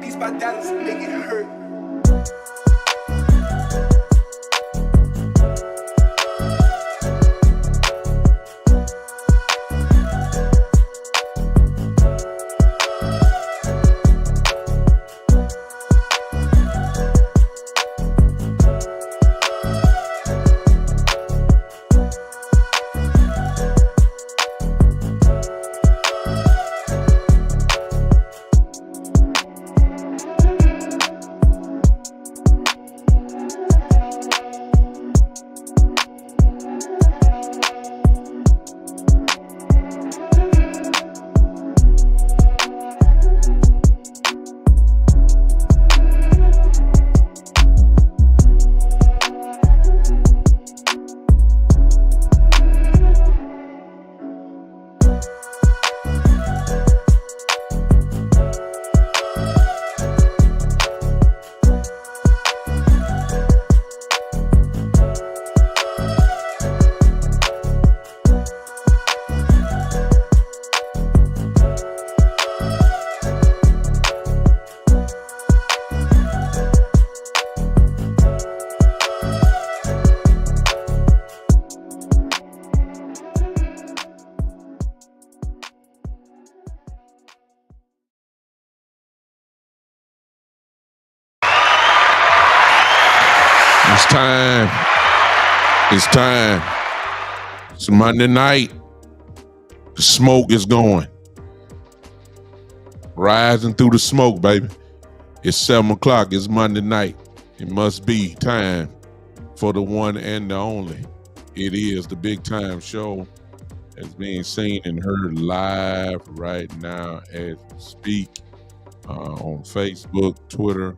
Beats by Dallas, make it hurt. It's time. It's time. It's Monday night. The smoke is going. Rising through the smoke, baby. It's 7 o'clock. It's Monday night. It must be time for the one and the only. It is the Big Time Show that's being seen and heard live right now as we speak on Facebook, Twitter,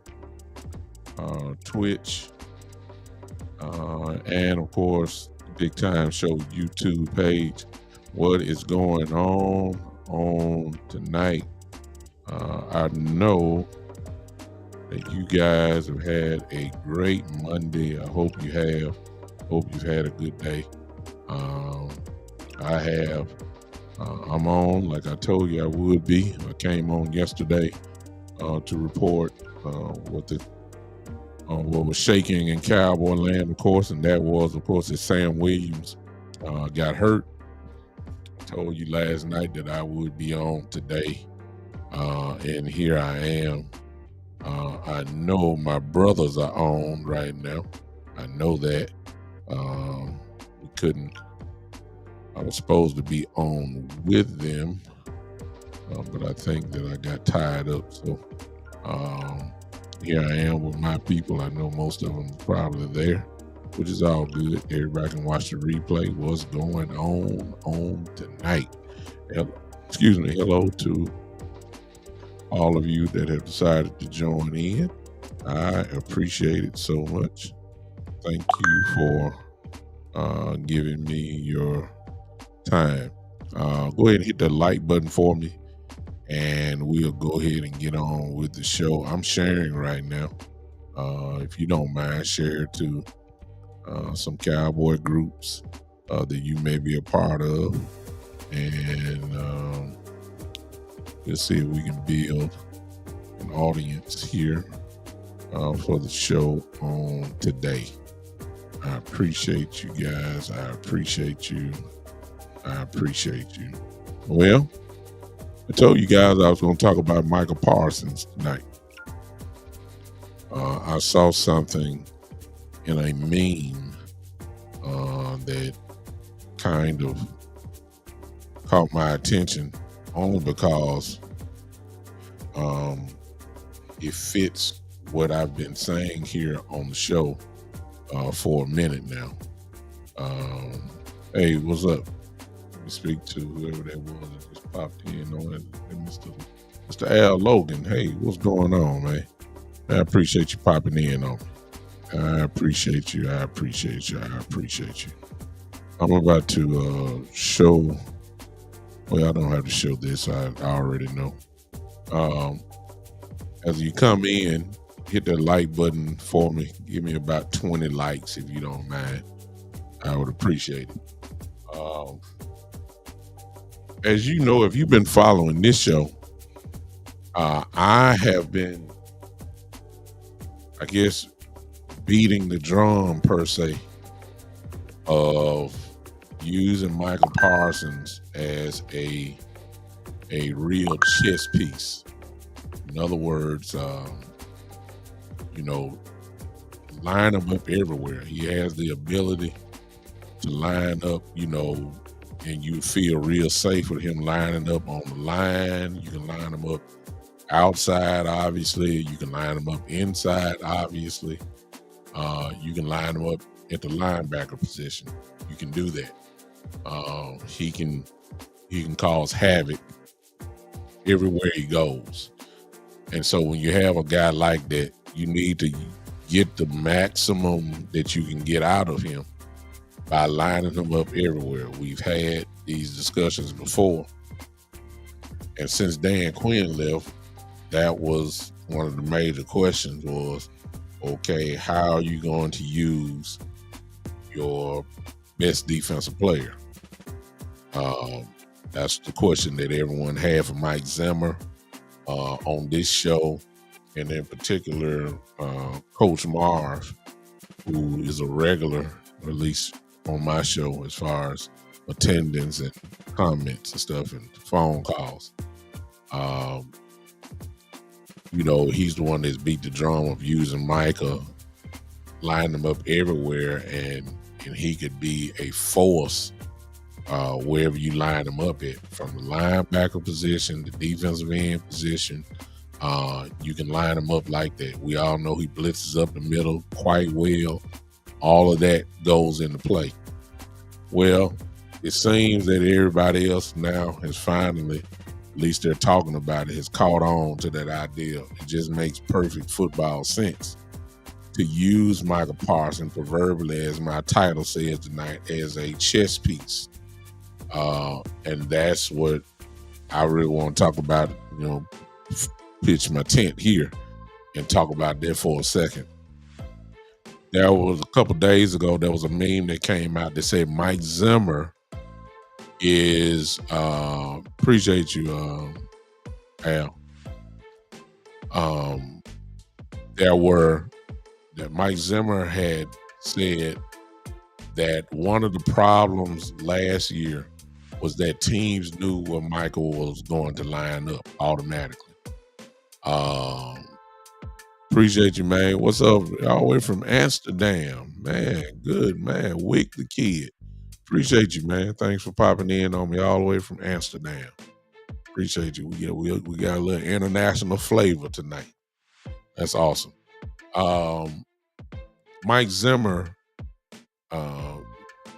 Twitch, and of course, the Big Time Show YouTube page. What is going on tonight? I know that you guys have had a great Monday. I hope you have. Hope you've had a good day. I have. I'm on, like I told you I would be. I came on yesterday to report what was shaking in Cowboy land, of course, and that was, of course, that Sam Williams got hurt. I told you last night that I would be on today, and here I am. I know my brothers are on right now. I know that. We couldn't. I was supposed to be on with them, but I think that I got tied up. So here I am with my people. I know most of them are probably there, which is all good. Everybody can watch the replay. What's going on tonight? Hello to all of you that have decided to join in. I appreciate it so much. Thank you for giving me your time. Go ahead and hit the like button for me, and we'll go ahead and get on with the show. I'm sharing right now. If you don't mind, share it to some Cowboy groups that you may be a part of, and let's see if we can build an audience here for the show on today. I appreciate you guys. I appreciate you. Well, I told you guys I was going to talk about Micah Parsons tonight. I saw something in a meme that kind of caught my attention, only because it fits what I've been saying here on the show for a minute now. Hey, what's up? Let me speak to whoever that was that just popped in on it. Mr. Al Logan. Hey, what's going on, man? I appreciate you popping in on me. I appreciate you. I'm about to show. Well, I don't have to show this. I already know. As you come in, hit that like button for me. Give me about 20 likes if you don't mind. I would appreciate it. As you know, if you've been following this show, I have been I guess, beating the drum per se of using Micah Parsons as a real chess piece. In other words, you know, line him up everywhere. He has the ability to line up, and you feel real safe with him lining up on the line. You can line him up outside, obviously. You can line him up inside, obviously. You can line him up at the linebacker position. You can do that. He can cause havoc everywhere he goes. And so when you have a guy like that, you need to get the maximum that you can get out of him by lining him up everywhere. We've had these discussions before. And since Dan Quinn left, that was one of the major questions was, okay, how are you going to use your best defensive player? That's the question that everyone had for Mike Zimmer on this show, and in particular, Coach Marv, who is a regular, or at least on my show, as far as attendance and comments and stuff and phone calls. He's the one that's beat the drum of using Micah, line him up everywhere, and he could be a force wherever you line him up at, from the linebacker position, the defensive end position. You can line him up like that. We all know he blitzes up the middle quite well. All of that goes into play. Well, it seems that everybody else now has finally, at least they're talking about it, has caught on to that idea. It just makes perfect football sense to use Micah Parsons, proverbially, as my title says tonight, as a chess piece. And that's what I really want to talk about, pitch my tent here and talk about that for a second. There was a couple days ago, there was a meme that came out that said Mike Zimmer is, appreciate you, Al. That Mike Zimmer had said that one of the problems last year was that teams knew where Michael was going to line up automatically. Appreciate you, man. What's up? All the way from Amsterdam. Man, good, man. Wick the kid. Appreciate you, man. Thanks for popping in on me all the way from Amsterdam. Appreciate you. We got a little international flavor tonight. That's awesome. Mike Zimmer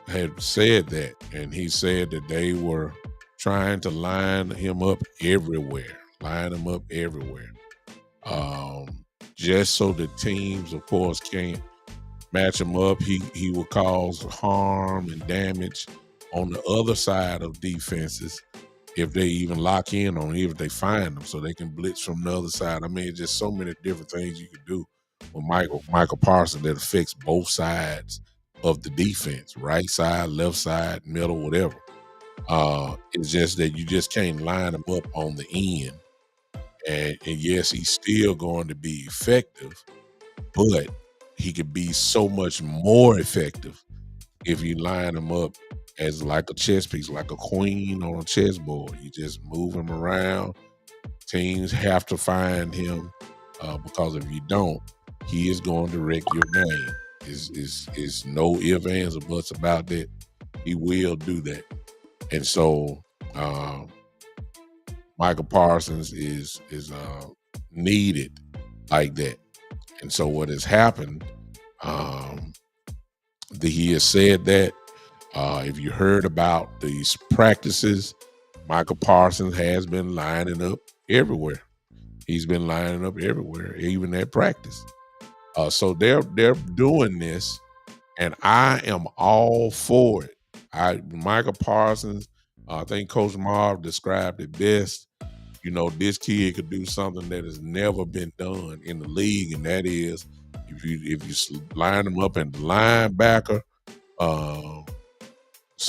had said that, and he said that they were trying to line him up everywhere. Just so the teams, of course, can't match him up. He will cause harm and damage on the other side of defenses if they even lock in on him, if they find them, so they can blitz from the other side. I mean, just so many different things you can do with Micah Parsons that affects both sides of the defense, right side, left side, middle, whatever. It's just that you just can't line him up on the end. And yes, he's still going to be effective, but he could be so much more effective if you line him up as like a chess piece, like a queen on a chessboard. You just move him around. Teams have to find him because if you don't, he is going to wreck your game. Is no ifs, ands, or buts about that. He will do that. And so Micah Parsons is needed like that. And so what has happened, he has said that if you heard about these practices, Micah Parsons has been lining up everywhere. He's been lining up everywhere, even at practice. So they're doing this, and I am all for it. Micah Parsons, I think Coach Marv described it best. This kid could do something that has never been done in the league, and that is if you line him up in the linebacker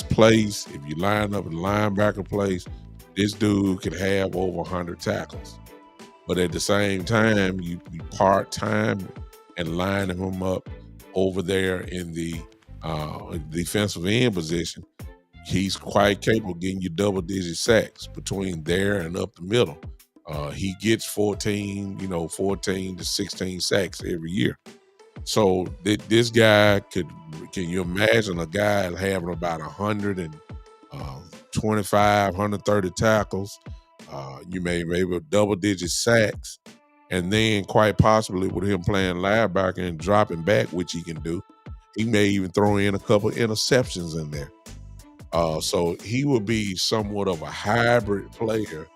place, if you line up in the linebacker place, this dude could have over 100 tackles. But at the same time, you part-time and lining him up over there in the defensive end position, he's quite capable of getting you double-digit sacks between there and up the middle. He gets 14 to 16 sacks every year. So this guy can you imagine a guy having about 125, 130 tackles? You may maybe double-digit sacks, and then quite possibly with him playing linebacker and dropping back, which he can do, he may even throw in a couple interceptions in there. So he will be somewhat of a hybrid player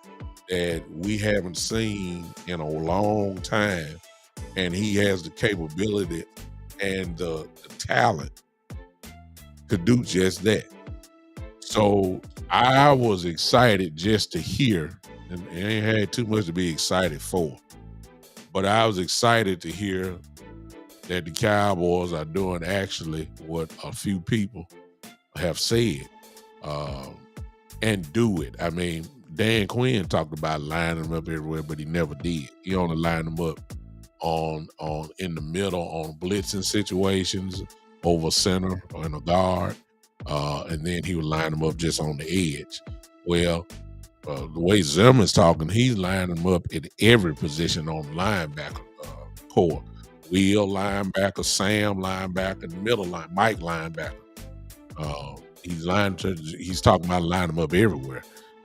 that we haven't seen in a long time, and he has the capability and the talent to do just that. So I was excited just to hear, and I ain't had too much to be excited for, but I was excited to hear that the Cowboys are doing actually what a few people have said, um, and do it. I mean, Dan Quinn talked about lining them up everywhere, but he never did. He only lined them up on in the middle on blitzing situations over center or in a guard, and then he would line them up just on the edge. Well, the way Zimmerman's talking, he's lining them up at every position on the linebacker core. Will linebacker, Sam linebacker, middle line, Mike linebacker. He's talking about lining them up everywhere.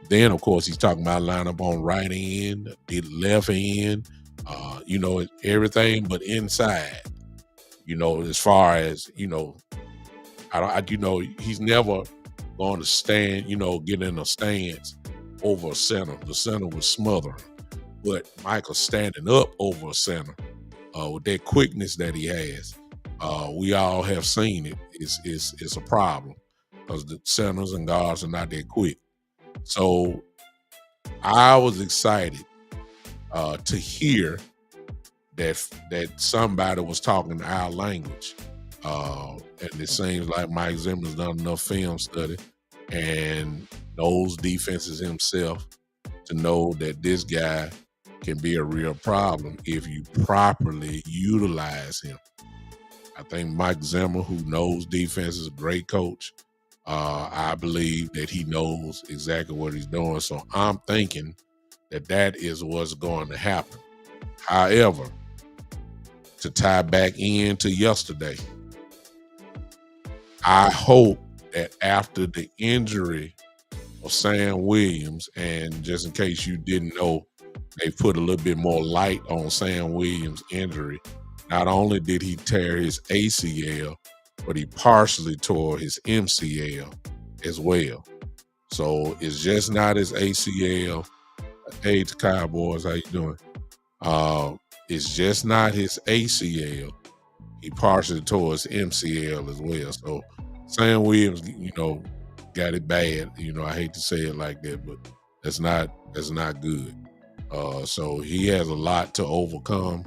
Then, of course, he's talking about lining up on right end, the left end, everything but inside. As far as he's never going to stand, get in a stance over a center. The center was smothering, but Michael standing up over a center with that quickness that he has, we all have seen it. It's a problem because the centers and guards are not that quick. So I was excited to hear that somebody was talking our language, and it seems like Mike Zimmer's done enough film study and knows defenses himself to know that this guy can be a real problem if you properly utilize him. I think Mike Zimmer, who knows defense, is a great coach. I believe that he knows exactly what he's doing. So I'm thinking that is what's going to happen. However, to tie back into yesterday, I hope that after the injury of Sam Williams, and just in case you didn't know, they put a little bit more light on Sam Williams' injury. Not only did he tear his ACL, but he partially tore his MCL as well. So it's just not his ACL. Hey, the Cowboys, how you doing? It's just not his ACL. He partially tore his MCL as well. So Sam Williams, got it bad. I hate to say it like that, but that's not good. So he has a lot to overcome.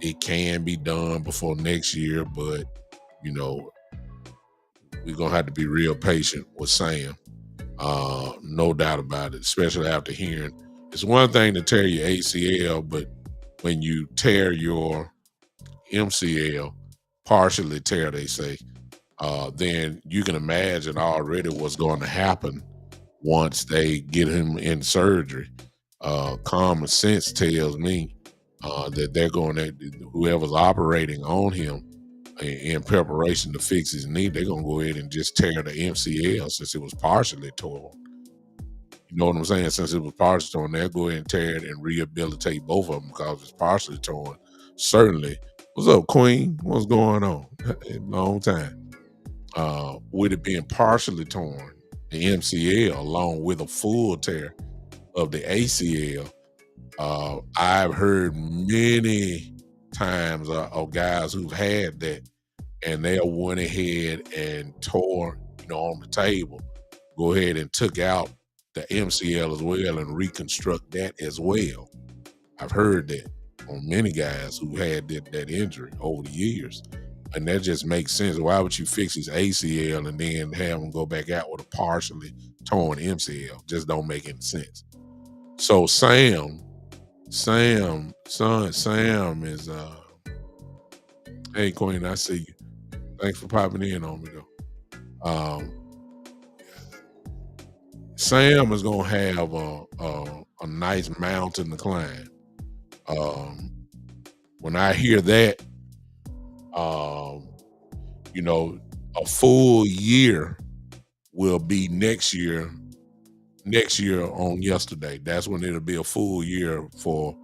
It can be done before next year, but we're gonna have to be real patient with Sam. No doubt about it, especially after hearing it's one thing to tear your ACL, but when you tear your MCL, partially tear, they say, then you can imagine already what's going to happen once they get him in surgery. Common sense tells me that they're going to, whoever's operating on him in preparation to fix his knee, they're going to go ahead and just tear the MCL since it was partially torn. You know what I'm saying? Since it was partially torn, they'll go ahead and tear it and rehabilitate both of them because it's partially torn. Certainly. What's up, Queen? What's going on? Long time. With it being partially torn, the MCL, along with a full tear of the ACL, I've heard many times of guys who've had that, and they went ahead and tore, on the table, go ahead and took out the MCL as well and reconstruct that as well. I've heard that on many guys who had that injury over the years. And that just makes sense. Why would you fix his ACL and then have him go back out with a partially torn MCL? Just don't make any sense. So Sam is Hey, Queen, I see you. Thanks for popping in on me, though. Sam is gonna have a nice mountain to climb. Um, when I hear that, um, you know, a full year will be next year. Next year on yesterday, that's when it'll be a full year for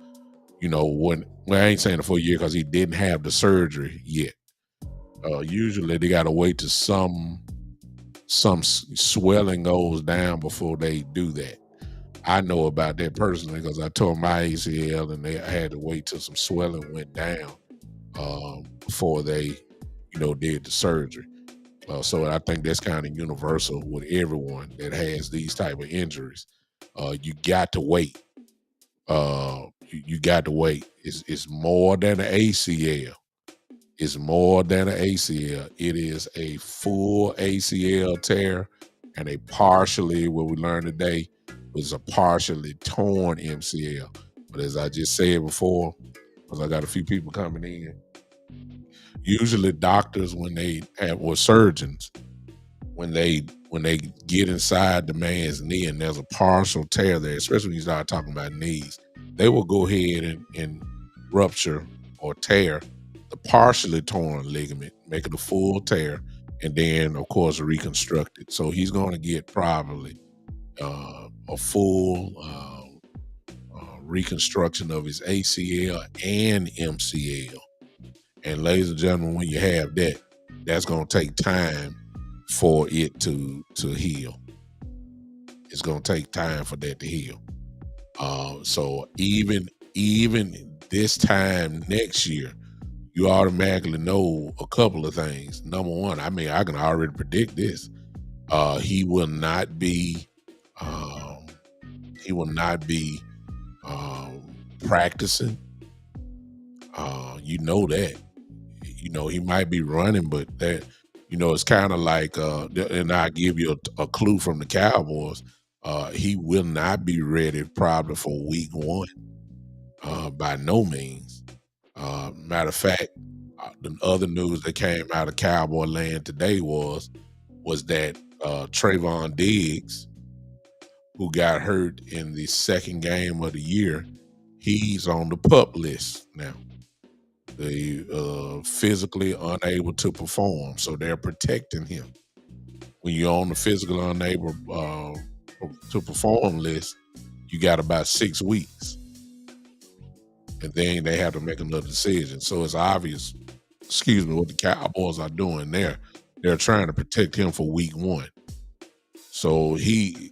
when. Well, I ain't saying a full year because he didn't have the surgery yet. Usually, they gotta wait till some swelling goes down before they do that. I know about that personally because I tore my ACL and I had to wait till some swelling went down before they, did the surgery. So I think that's kind of universal with everyone that has these type of injuries. You got to wait. You got to wait. It's more than an ACL. It's more than an ACL. It is a full ACL tear and a partially, what we learned today, was a partially torn MCL. But as I just said before, because I got a few people coming in, usually doctors or surgeons, when they get inside the man's knee and there's a partial tear there, especially when you start talking about knees, they will go ahead and rupture or tear the partially torn ligament, make it a full tear, and then of course reconstruct it. So he's going to get probably a full reconstruction of his ACL and MCL. And ladies and gentlemen, when you have that, that's going to take time for it to heal. It's going to take time for that to heal. So even this time next year, you automatically know a couple of things. Number one, I can already predict this. He will not be practicing. You know that. He might be running, but that, it's kind of like, and I'll give you a clue from the Cowboys. He will not be ready probably for week 1, by no means. Matter of fact, the other news that came out of Cowboy land today was that Trayvon Diggs, who got hurt in the second game of the year, he's on the PUP list now. They physically unable to perform, so they're protecting him. When you're on the physically unable to perform list, you got about 6 weeks, and then they have to make another decision. So it's obvious, what the Cowboys are doing there. They're trying to protect him for week 1. So we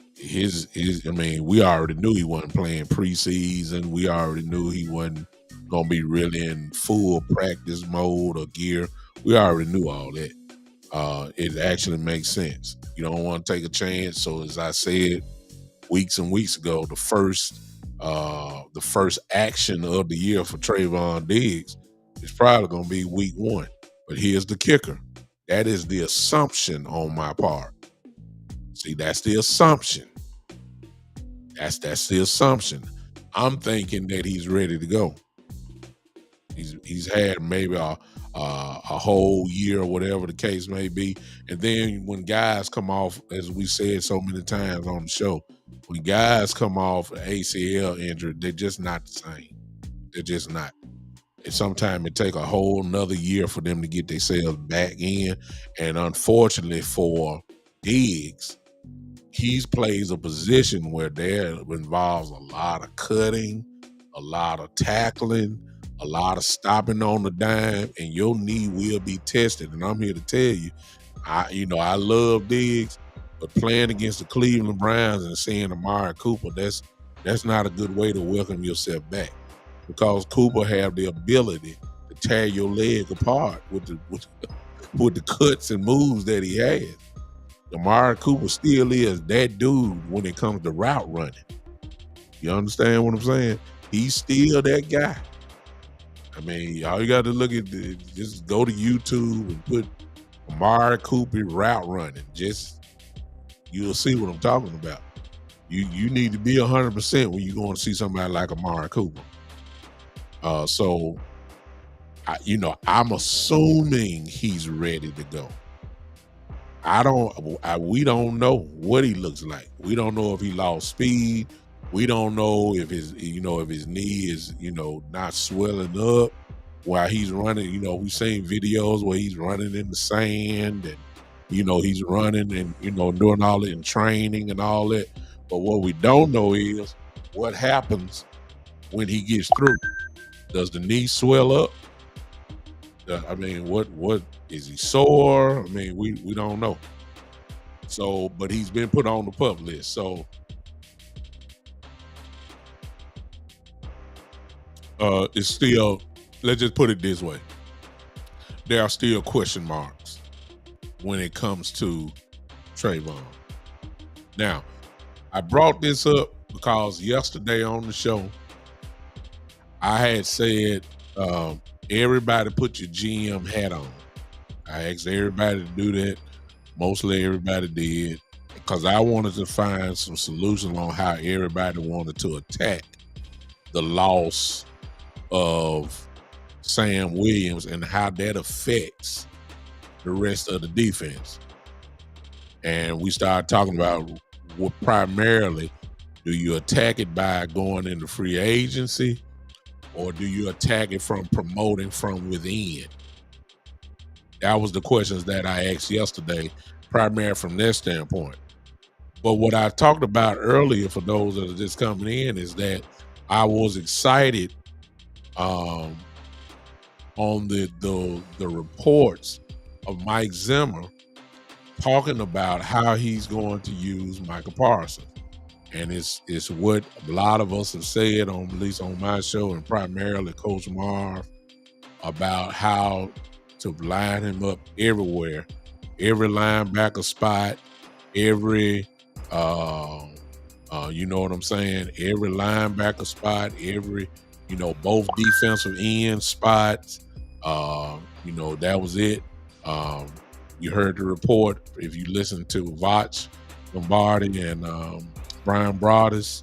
already knew he wasn't playing preseason. We already knew he wasn't going to be really in full practice mode or gear. We already knew all that. It actually makes sense. You don't want to take a chance. So as I said weeks and weeks ago, the first action of the year for Trayvon Diggs is probably going to be week 1. But here's the kicker. That is the assumption on my part. See, that's the assumption. That's the assumption. I'm thinking that he's ready to go. He's had maybe a whole year or whatever the case may be. And then when guys come off, as we said so many times on the show, when guys come off an ACL injury, they're just not the same. They're just not. And sometimes it take a whole nother year for them to get themselves back in. And unfortunately for Diggs, he plays a position where there involves a lot of cutting, a lot of tackling, a lot of stopping on the dime, and your knee will be tested. And I'm here to tell you, I love Diggs, but playing against the Cleveland Browns and seeing Amari Cooper, that's not a good way to welcome yourself back, because Cooper have the ability to tear your leg apart with the cuts and moves that he has. Amari Cooper still is that dude when it comes to route running. You understand what I'm saying? He's still that guy. All you got to look at, just go to YouTube and put Amari Cooper route running. You'll see what I'm talking about. You need to be 100% when you're going to see somebody like Amari Cooper. So I'm assuming he's ready to go. We don't know what he looks like. We don't know if he lost speed. We don't know if his knee is, not swelling up while he's running. We've seen videos where he's running in the sand and, he's running and, doing all that in training and all that. But what we don't know is what happens when he gets through. Does the knee swell up? What is he sore? We don't know. So, but he's been put on the PUP list. So, it's still. Let's just put it this way: there are still question marks when it comes to Trayvon. Now, I brought this up because yesterday on the show, I had said, everybody put your GM hat on. I asked everybody to do that. Mostly everybody did, because I wanted to find some solution on how everybody wanted to attack the loss of Sam Williams and how that affects the rest of the defense. And we started talking about what primarily, do you attack it by going into free agency, or do you attack it from promoting from within? That was the questions that I asked yesterday, primarily from that standpoint. But what I talked about earlier, for those that are just coming in, is that I was excited on the reports of Mike Zimmer talking about how he's going to use Micah Parsons. And it's what a lot of us have said, at least on my show, and primarily Coach Marv, about how to line him up everywhere, every linebacker spot, every you know what I'm saying, every linebacker spot, every, both defensive end spots. That was it. You heard the report, if you listen to Vach Lombardi and Brian Broaddus,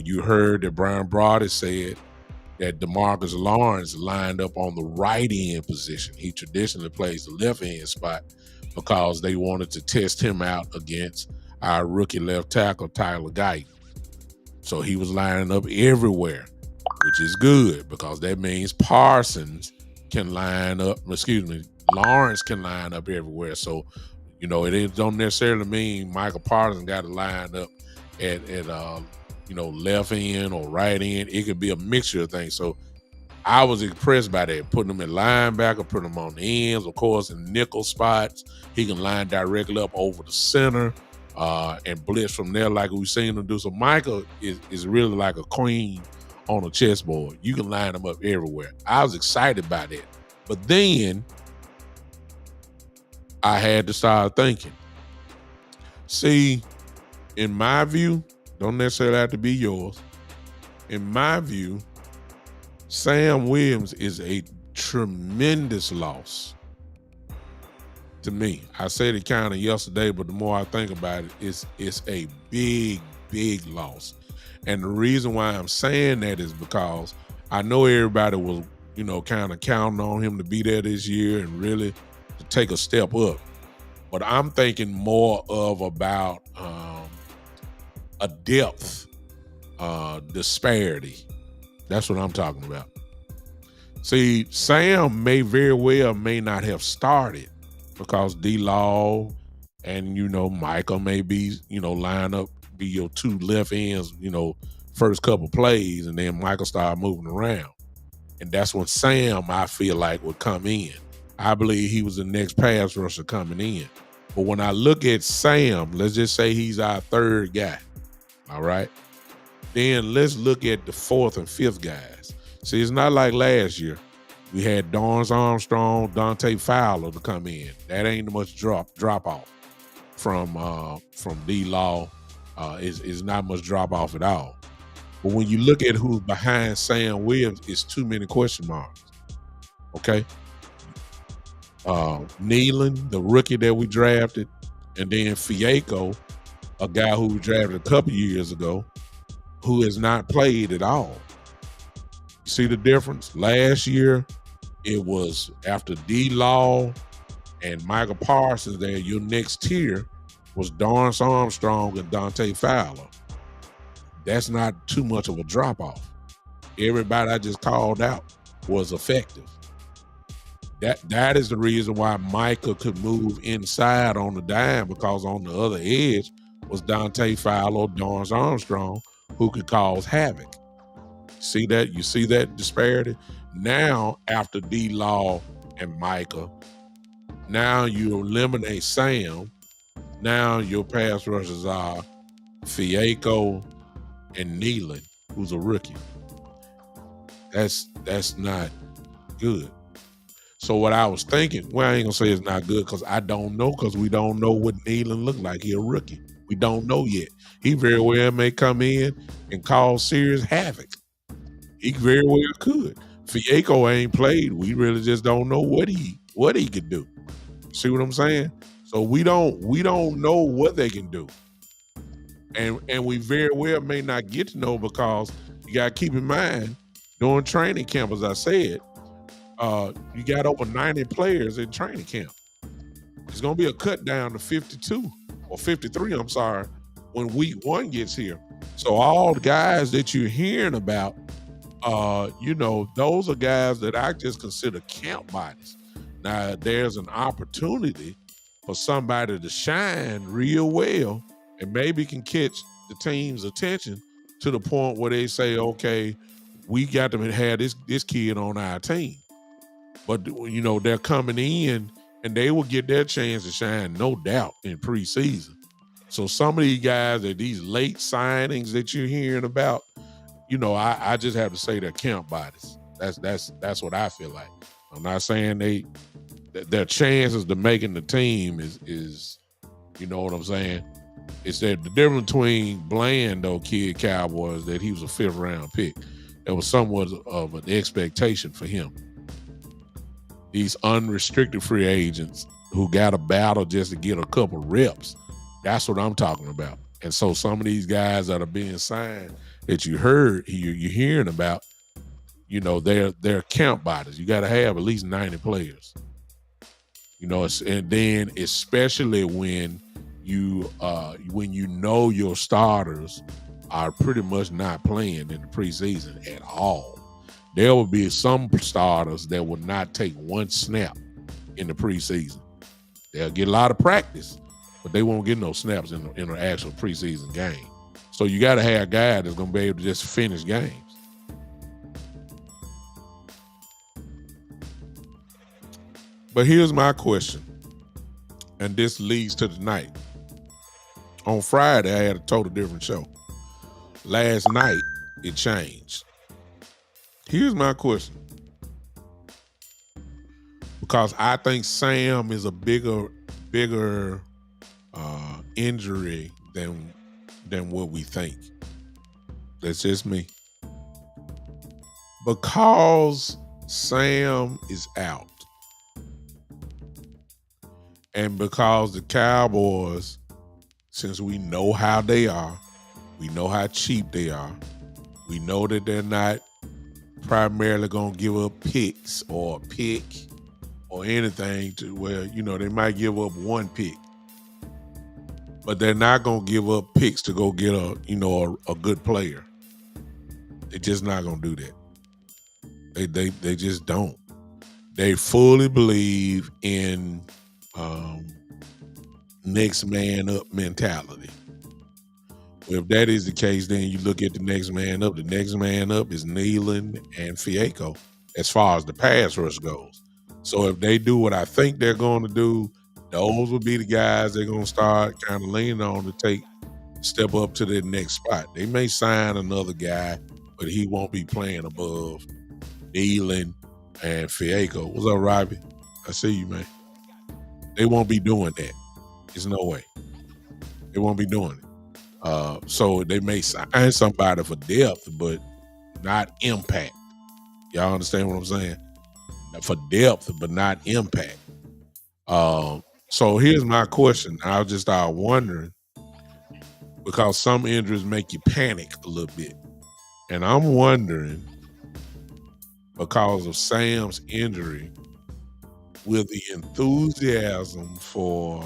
you heard that Brian Broaddus said that DeMarcus Lawrence lined up on the right end position. He traditionally plays the left end spot because they wanted to test him out against our rookie left tackle, Tyler Guyton. So he was lining up everywhere, which is good because that means Lawrence can line up everywhere. So, it don't necessarily mean Micah Parsons got to line up at left end or right end. It could be a mixture of things. So I was impressed by that, putting him in linebacker, putting him on the ends, of course, in nickel spots. He can line directly up over the center and blitz from there like we've seen him do. So Micah is really like a queen on a chessboard. You can line him up everywhere. I was excited by that. But then I had to start thinking. See, in my view, don't necessarily have to be yours. In my view, Sam Williams is a tremendous loss to me. I said it kind of yesterday, but the more I think about it, it's a big, big loss. And the reason why I'm saying that is because I know everybody was, kind of counting on him to be there this year and really to take a step up. But I'm thinking more of about a depth disparity. That's what I'm talking about. See, Sam may not have started because D-Law and, Micah may be, line up, be your two left ends, first couple plays, and then Micah start moving around. And that's when Sam, I feel like, would come in. I believe he was the next pass rusher coming in. But when I look at Sam, let's just say he's our third guy, all right? Then let's look at the fourth and fifth guys. See, it's not like last year. We had Dorrance Armstrong, Dante Fowler to come in. That ain't much drop off from D-Law. Is not much drop off at all. But when you look at who's behind Sam Williams, it's too many question marks. Okay? Nealon, the rookie that we drafted, and then Fiaco, a guy who we drafted a couple years ago, who has not played at all. You see the difference? Last year, it was after D-Law and Micah Parsons there, your next tier was Dorrance Armstrong and Dante Fowler. That's not too much of a drop-off. Everybody I just called out was effective. That is the reason why Micah could move inside on the dime, because on the other edge was Dante Fowler, Dorrance Armstrong, who could cause havoc. See that? You see that disparity? Now, after D-Law and Micah, now you eliminate Sam. Now your pass rushers are Fiaco and Nealon, who's a rookie. That's not good. So what I was thinking, well, I ain't gonna say it's not good because I don't know, because we don't know what Nealon looked like. He a rookie. We don't know yet. He very well may come in and cause serious havoc. He very well could. Fiaco ain't played. We really just don't know what he could do. See what I'm saying? So we don't know what they can do. And we very well may not get to know, because you gotta keep in mind, during training camp, as I said, you got over 90 players in training camp. It's going to be a cut down to 52 or 53, I'm sorry, when week 1 gets here. So all the guys that you're hearing about, those are guys that I just consider camp bodies. Now, there's an opportunity for somebody to shine real well and maybe can catch the team's attention to the point where they say, okay, we got to have this kid on our team. But, they're coming in and they will get their chance to shine, no doubt, in preseason. So some of these guys are these late signings that you're hearing about, I just have to say they're camp bodies. That's what I feel like. I'm not saying their chances to making the team is you know what I'm saying? It's that the difference between Bland, though, kid Cowboys, that he was a 5th round pick. There was somewhat of an expectation for him. These unrestricted free agents who got a battle just to get a couple reps, that's what I'm talking about. And so some of these guys that are being signed that you're hearing about, they're camp bodies. You got to have at least 90 players. And then especially when you know your starters are pretty much not playing in the preseason at all. There will be some starters that will not take one snap in the preseason. They'll get a lot of practice, but they won't get no snaps in an actual preseason game. So you got to have a guy that's going to be able to just finish games. But here's my question, and this leads to tonight. On Friday, I had a total different show. Last night, it changed. Here's my question. Because I think Sam is a bigger injury than what we think. That's just me. Because Sam is out, and because the Cowboys, since we know how they are, we know how cheap they are, we know that they're not primarily going to give up picks or a pick or anything to where, they might give up one pick, but they're not going to give up picks to go get a good player. They're just not going to do that. They just don't. They fully believe in next man up mentality. If that is the case, then you look at the next man up. The next man up is Nealon and Fiaco as far as the pass rush goes. So if they do what I think they're going to do, those will be the guys they're going to start kind of leaning on to step up to their next spot. They may sign another guy, but he won't be playing above Nealon and Fiaco. What's up, Robbie? I see you, man. They won't be doing that. There's no way. They won't be doing it. So they may sign somebody for depth, but not impact. Y'all understand what I'm saying? For depth, but not impact. So here's my question. I'll just start wondering, because some injuries make you panic a little bit. And I'm wondering, because of Sam's injury, will the enthusiasm for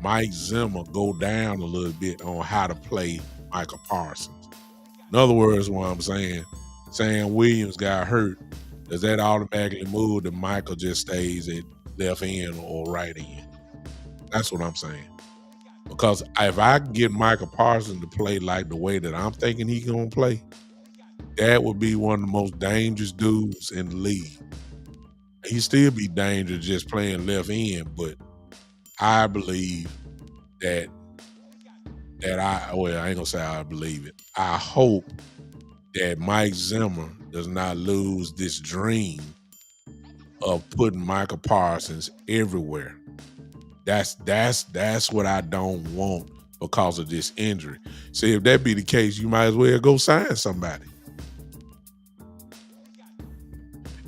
Mike Zimmer go down a little bit on how to play Micah Parsons? In other words, what I'm saying, Sam Williams got hurt. Does that automatically move that Michael just stays at left end or right end? That's what I'm saying. Because if I can get Micah Parsons to play like the way that I'm thinking he's going to play, that would be one of the most dangerous dudes in the league. He still be dangerous just playing left end, but I believe that I ain't gonna say I believe it. I hope that Mike Zimmer does not lose this dream of putting Micah Parsons everywhere. That's what I don't want because of this injury. See, if that be the case, you might as well go sign somebody.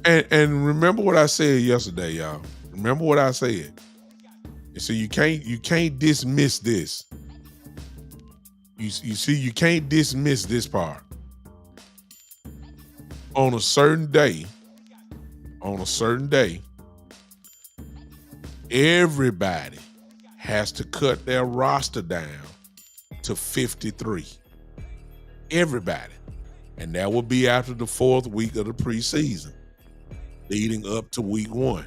And remember what I said yesterday, y'all. Remember what I said. And so you can't dismiss this. You see, you can't dismiss this part. On a certain day, everybody has to cut their roster down to 53. Everybody. And that will be after the 4th week of the preseason, leading up to week 1.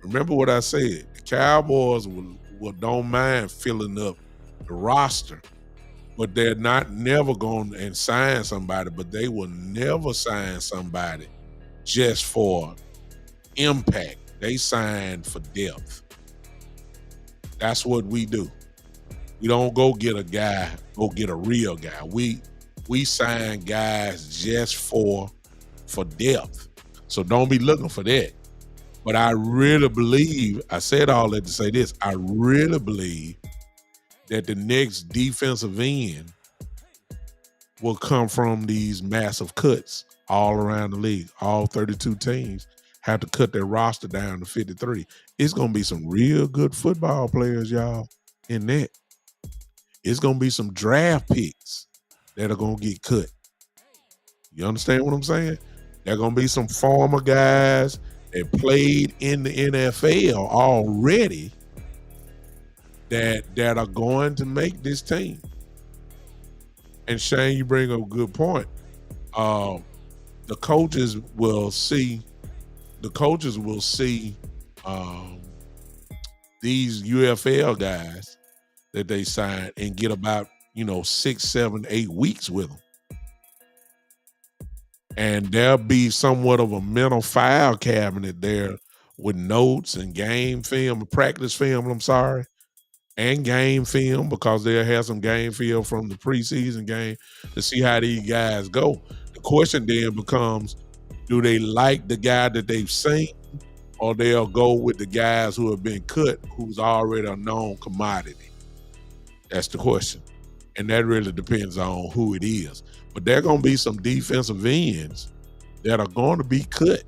Remember what I said. The Cowboys will don't mind filling up the roster, but they're not never going and sign somebody, but they will never sign somebody just for impact. They sign for depth. That's what we do. We don't go get a guy, go get a real guy. We sign guys just for depth. So don't be looking for that. But I really believe, I said all that to say this, I really believe that the next defensive end will come from these massive cuts all around the league. All 32 teams have to cut their roster down to 53. It's going to be some real good football players, y'all, in that. It's going to be some draft picks that are going to get cut. You understand what I'm saying? There are going to be some former guys that played in the NFL already that are going to make this team. And Shane, you bring up a good point. The coaches will see these UFL guys that they sign and get about 6, 7, 8 weeks with them. And there'll be somewhat of a mental file cabinet there with notes and game film, practice film, and game film, because they'll have some game film from the preseason game to see how these guys go. The question then becomes, do they like the guy that they've seen, or they'll go with the guys who have been cut, who's already a known commodity? That's the question. And that really depends on who it is. But there are going to be some defensive ends that are going to be cut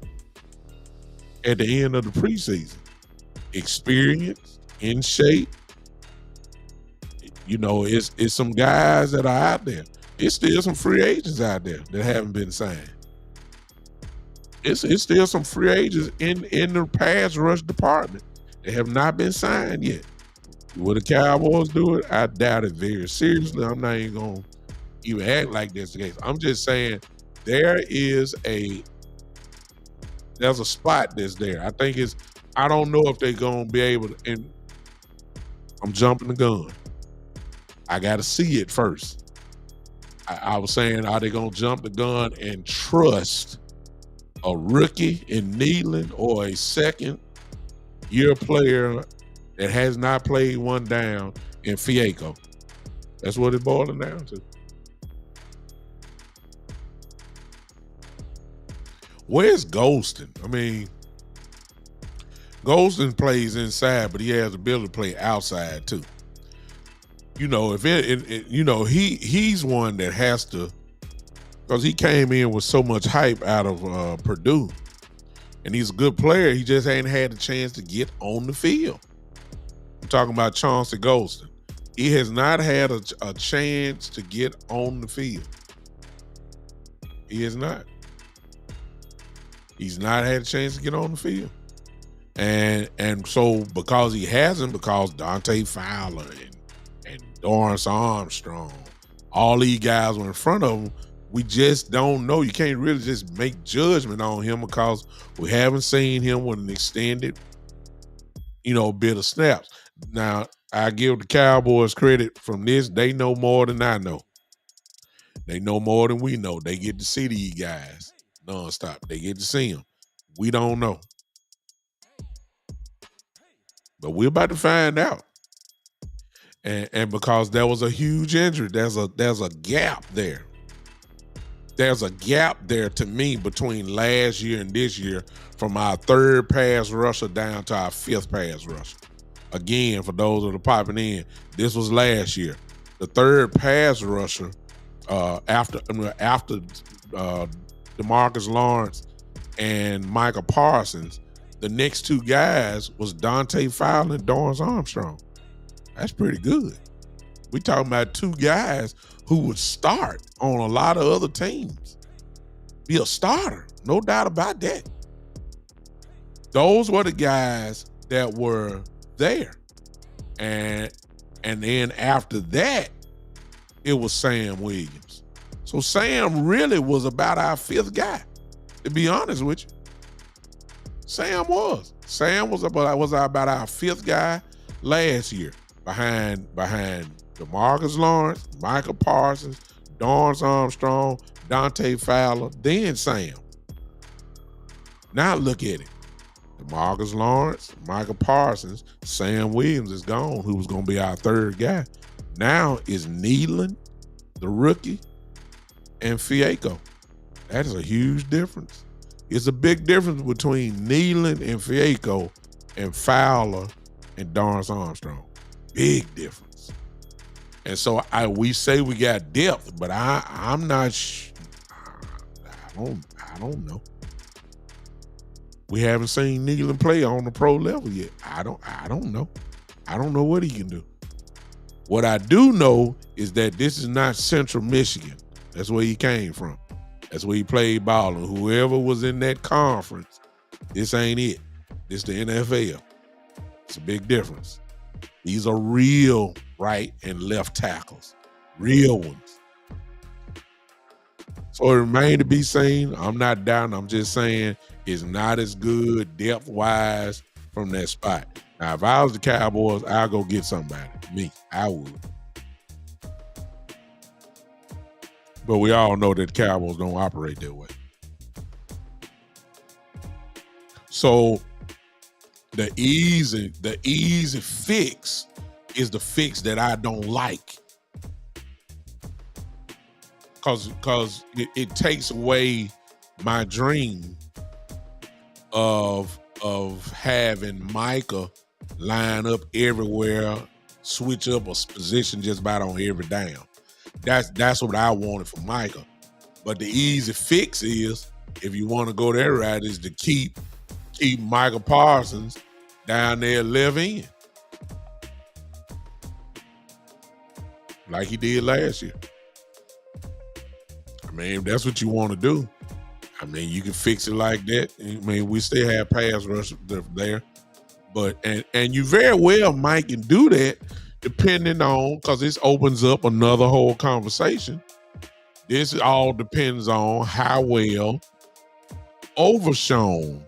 at the end of the preseason. Experienced, in shape. It's some guys that are out there. It's still some free agents out there that haven't been signed. It's still some free agents in the pass rush department that have not been signed yet. Will the Cowboys do it? I doubt it very seriously. I'm not even going to even act like that's the case. I'm just saying there's a spot that's there. I don't know if they're going to be able to, and I'm jumping the gun. I got to see it first. I was saying, are they going to jump the gun and trust a rookie in Neyland or a second-year player that has not played one down in Fiaco? That's what it boiled down to. Where's Golston? I mean, Golston plays inside, but he has the ability to play outside too. He's one that has to, because he came in with so much hype out of Purdue, and he's a good player. He just ain't had a chance to get on the field. I'm talking about Chauncey Golston. He has not had a chance to get on the field. He has not. He's not had a chance to get on the field. And so because he hasn't, because Dante Fowler and Dorrance Armstrong, all these guys were in front of him, we just don't know. You can't really just make judgment on him because we haven't seen him with an extended, bit of snaps. Now, I give the Cowboys credit from this. They know more than I know. They know more than we know. They get to see these guys nonstop. They get to see them. We don't know. But we're about to find out. And because there was a huge injury, there's a gap there. There's a gap there to me between last year and this year from our third pass rusher down to our fifth pass rusher. Again, for those that are popping in, this was last year. The third pass rusher after DeMarcus Lawrence and Micah Parsons, the next two guys was Dante Fowler and Dorrance Armstrong. That's pretty good. We talking about two guys who would start on a lot of other teams. Be a starter, no doubt about that. Those were the guys that were there. And then after that, it was Sam Williams. So Sam really was about our fifth guy, to be honest with you. Sam was about our fifth guy last year behind DeMarcus Lawrence, Micah Parsons, Dorrance Armstrong, Dante Fowler, then Sam. Now look at it. DeMarcus Lawrence, Micah Parsons, Sam Williams is gone, who was going to be our third guy. Now is Nealon, the rookie, and Fiaco. That is a huge difference. It's a big difference between Nealon and Fiaco and Fowler and Dorrance Armstrong. Big difference. And so we say we got depth, but I'm not I don't know. We haven't seen Nealon play on the pro level yet. I don't know. I don't know what he can do. What I do know is that this is not Central Michigan. That's where he came from. That's where he played ball. And whoever was in that conference, this ain't it. This the NFL. It's a big difference. These are real right and left tackles. Real ones. So it remains to be seen. I'm not doubting. I'm just saying it's not as good depth-wise from that spot. Now, if I was the Cowboys, I'll go get somebody. Me, I would. But we all know that the Cowboys don't operate that way. So the easy fix is the fix that I don't like. Because it takes away my dream of having Micah line up everywhere, switch up a position just about on every down. That's what I wanted for Micah. But the easy fix is, if you want to go that route, is to keep Micah Parsons down there left end, like he did last year. I mean, if that's what you want to do, I mean, you can fix it like that. I mean, we still have pass rush there, but and you very well might can do that, depending on, because this opens up another whole conversation. This all depends on how well Overshown,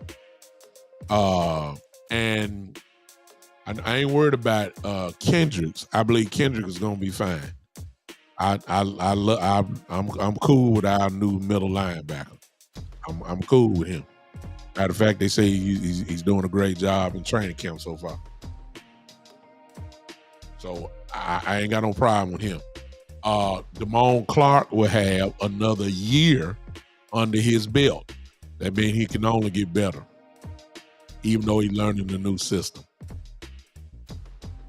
and I ain't worried about Kendricks. I believe Kendrick is gonna be fine. I'm cool with our new middle linebacker. I'm cool with him. Matter of fact, they say he's doing a great job in training camp so far. So I ain't got no problem with him. Damone Clark will have another year under his belt. That means he can only get better, even though he's learning the new system.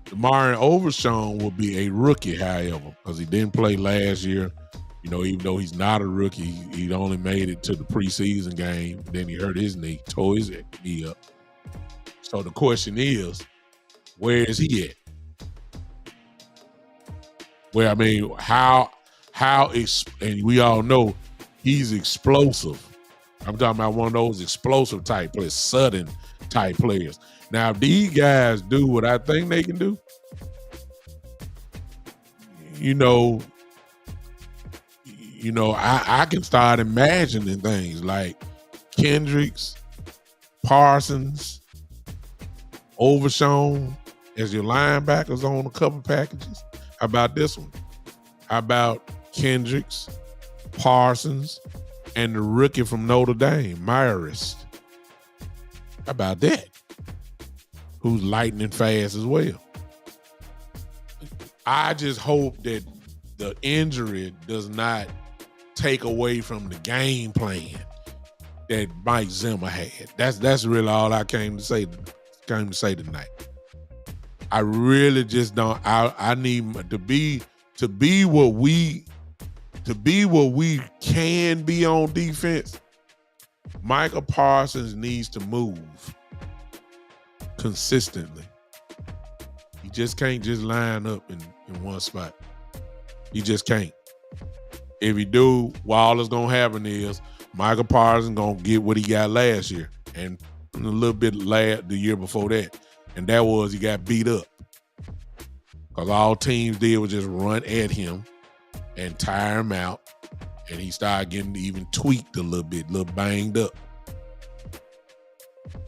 Demarion Overshown will be a rookie, however, because he didn't play last year. You know, even though he's not a rookie, he only made it to the preseason game. Then he hurt his knee, tore his knee up. So the question is, where is he at? Well, I mean, how and we all know he's explosive. I'm talking about one of those explosive type players, sudden type players. Now, if these guys do what I think they can do, I can start imagining things like Kendricks, Parsons, Overshown as your linebackers on a couple packages. How about this one? How about Kendricks, Parsons, and the rookie from Notre Dame, Myris? How about that? Who's lightning fast as well. I just hope that the injury does not take away from the game plan that Mike Zimmer had. That's really all I came to say tonight. I really just don't. I need to be what we can be on defense. Micah Parsons needs to move consistently. You just can't just line up in one spot. You just can't. If you do, all that's gonna happen is Micah Parsons gonna get what he got last year and a little bit the year before that. And that was he got beat up. Because all teams did was just run at him and tire him out. And he started getting even tweaked a little bit, a little banged up.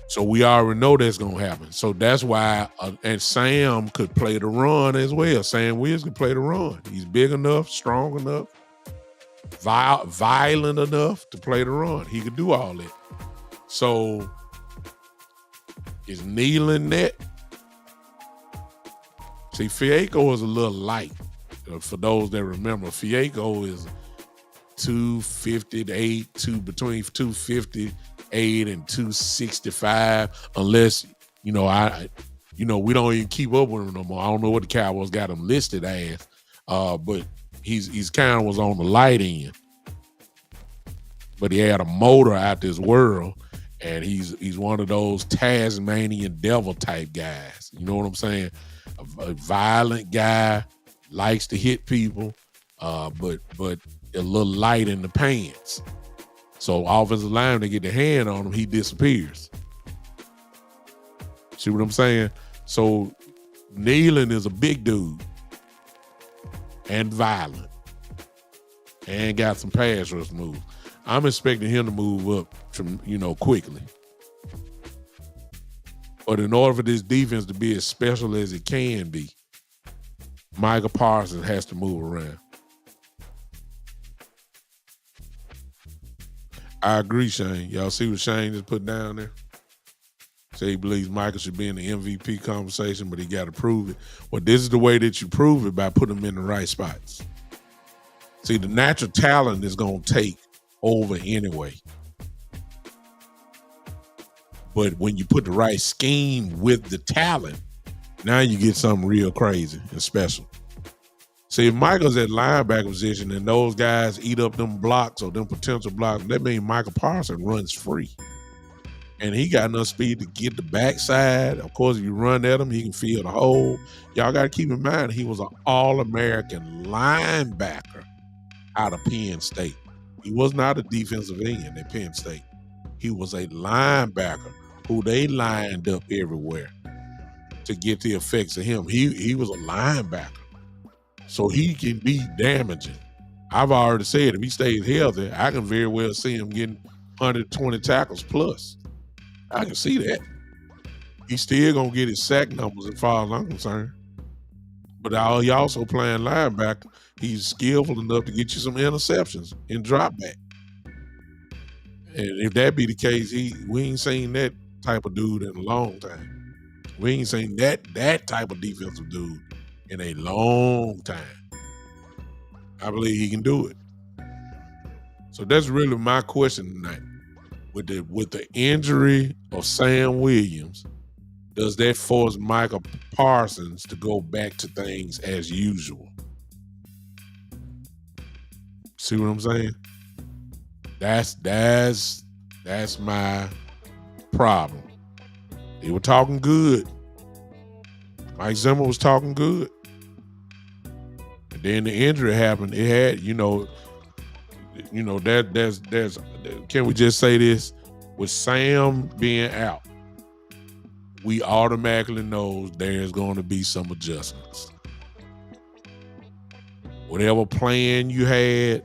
So we already know that's going to happen. So that's why, and Sam could play the run as well. Sam Williams could play the run. He's big enough, strong enough, violent enough to play the run. He could do all that. So is kneeling that? See, Fiaco is a little light. For those that remember, Fiaco is 258, between 258 and 265, unless, we don't even keep up with him no more. I don't know what the Cowboys got him listed as, but he's kind of was on the light end. But he had a motor out this world, and he's one of those Tasmanian devil type guys. You know what I'm saying? A violent guy, likes to hit people, but a little light in the pants. So offensive linemen, they get their hand on him, he disappears. See what I'm saying? So Nealon is a big dude and violent and got some pass rush moves. I'm expecting him to move up from, quickly. But in order for this defense to be as special as it can be, Micah Parsons has to move around. I agree, Shane. Y'all see what Shane just put down there? Say he believes Micah should be in the MVP conversation, but he got to prove it. Well, this is the way that you prove it, by putting him in the right spots. See, the natural talent is going to take over anyway. But when you put the right scheme with the talent, now you get something real crazy and special. See, if Michael's at linebacker position and those guys eat up them blocks or them potential blocks, that means Micah Parsons runs free. And he got enough speed to get the backside. Of course, if you run at him, he can feel the hole. Y'all got to keep in mind, he was an All-American linebacker out of Penn State. He was not a defensive end at Penn State. He was a linebacker who they lined up everywhere to get the effects of him. He was a linebacker. So he can be damaging. I've already said if he stays healthy, I can very well see him getting 120 tackles plus. I can see that. He's still going to get his sack numbers as far as I'm concerned. But he also playing linebacker. He's skillful enough to get you some interceptions and drop back. And if that be the case, we ain't seen that type of dude in a long time. We ain't seen that type of defensive dude in a long time. I believe he can do it. So that's really my question tonight. With the injury of Sam Williams, does that force Micah Parsons to go back to things as usual? See what I'm saying? That's my problem. They were talking good. Mike Zimmer was talking good. And then the injury happened. It had, you know, there's can we just say this? With Sam being out, we automatically know there's going to be some adjustments. Whatever plan you had,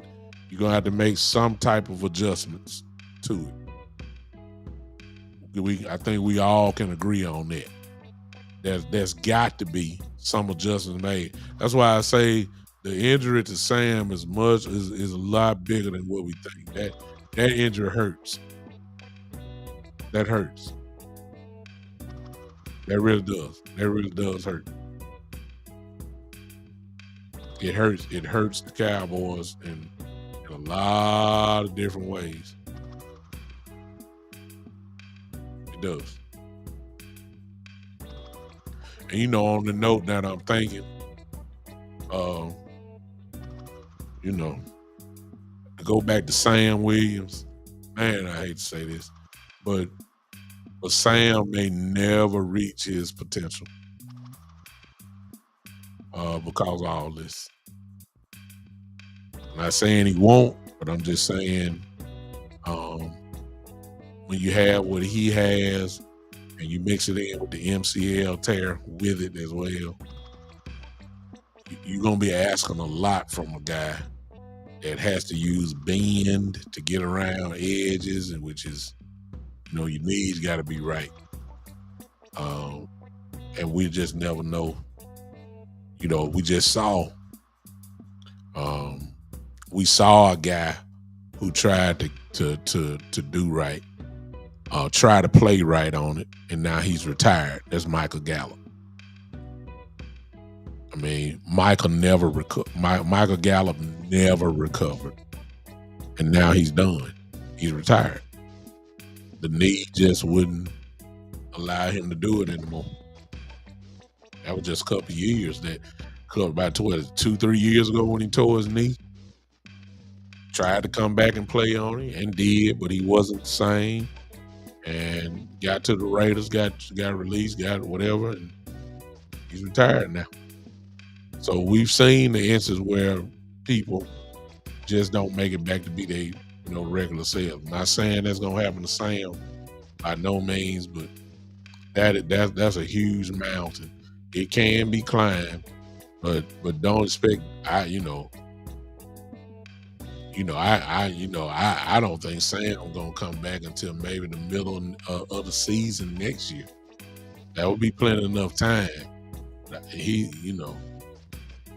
you're gonna have to make some type of adjustments to it. I think we all can agree on that. There's got to be some adjustments made. That's why I say the injury to Sam is a lot bigger than what we think. That injury hurts. That hurts. That really does. That really does hurt. It hurts. It hurts the Cowboys in a lot of different ways. It does. And you know, on the note that I'm thinking, you know, to go back to Sam Williams, man, I hate to say this, but Sam may never reach his potential because of all this. I'm not saying he won't, but I'm just saying when you have what he has and you mix it in with the MCL tear with it as well, you're going to be asking a lot from a guy that has to use bend to get around edges, and which is, you know, your knees got to be right. And we just never know. You know, we just saw, we saw a guy who tried to do right, try to play right on it, and now he's retired. That's Michael Gallup. I mean, Michael Gallup never recovered, and now he's done. He's retired. The knee just wouldn't allow him to do it anymore. That was just a couple of years. About 2-3 years ago when he tore his knee. Tried to come back and play on it and did, but he wasn't the same. And got to the Raiders, got released, got whatever, and he's retired now. So we've seen the instances where people just don't make it back to be their regular self. I'm not saying that's gonna happen to Sam by no means, but that's a huge mountain. It can be climbed, but don't expect. I don't think Sam gonna come back until maybe the middle of the season next year. That would be plenty enough time.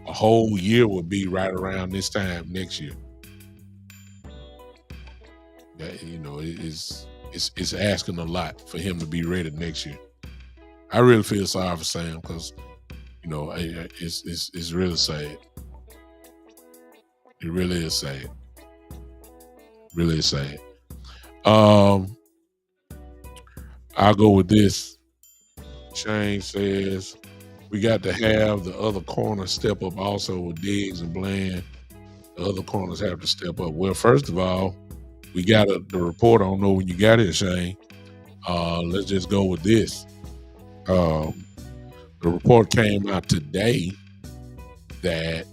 A whole year would be right around this time next year. That it's asking a lot for him to be ready next year. I really feel sorry for Sam because it's really sad. It really is sad. Really is sad. I'll go with this. Shane says we got to have the other corner step up also with Diggs and Bland. The other corners have to step up. Well, first of all, we got the report. I don't know when you got it, Shane. Let's just go with this. The report came out today that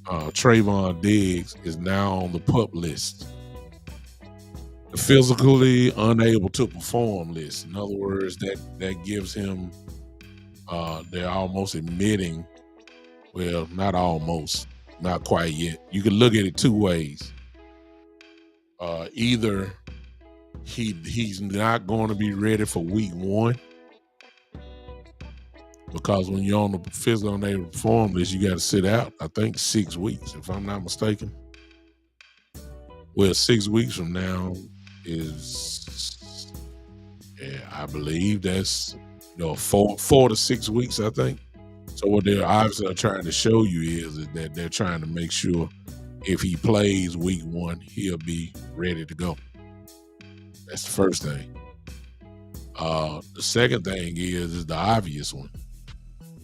Trayvon Diggs is now on the PUP list. The physically unable to perform list. In other words, that gives him, they're almost admitting, well, not almost, not quite yet. You can look at it two ways. Either he's not going to be ready for week 1, because when you're on the physical unable to perform list, you got to sit out, I think, 6 weeks, if I'm not mistaken. Well, 6 weeks from now is, I believe that's 4 to 6 weeks, I think. So what they're obviously trying to show you is that they're trying to make sure if he plays week 1, he'll be ready to go. That's the first thing. The second thing is the obvious one.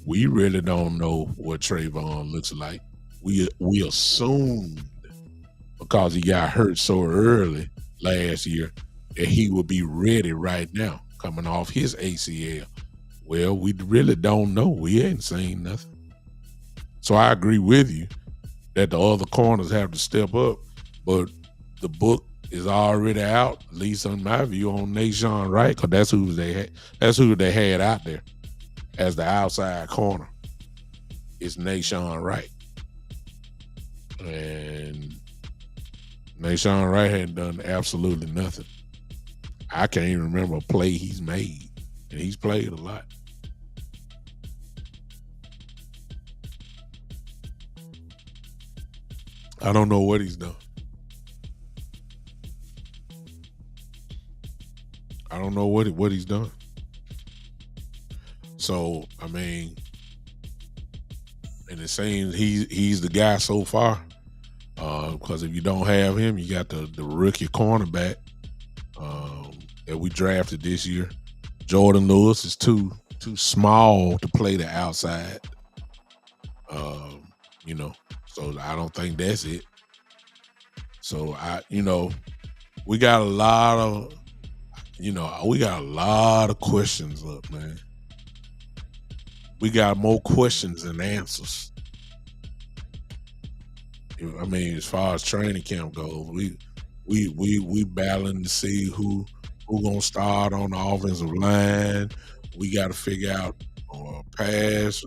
We really don't know what Trayvon looks like. We assumed, because he got hurt so early last year, that he would be ready right now, coming off his ACL. Well, we really don't know. We ain't seen nothing. So I agree with you that the other corners have to step up, but the book is already out, at least in my view, on Nashawn Wright, because that's who they had. That's who they had out there as the outside corner. It's Nashawn Wright, and Nashawn Wright hadn't done absolutely nothing. I can't even remember a play he's made, and he's played a lot. I don't know what he's done. I don't know what he's done. So, I mean, and it seems he's the guy so far. Because if you don't have him, you got the rookie cornerback that we drafted this year. Jordan Lewis is too small to play the outside. So I don't think that's it. So we got a lot of questions up, man. We got more questions than answers. I mean, as far as training camp goes, we battling to see who gonna start on the offensive line. We got to figure out pass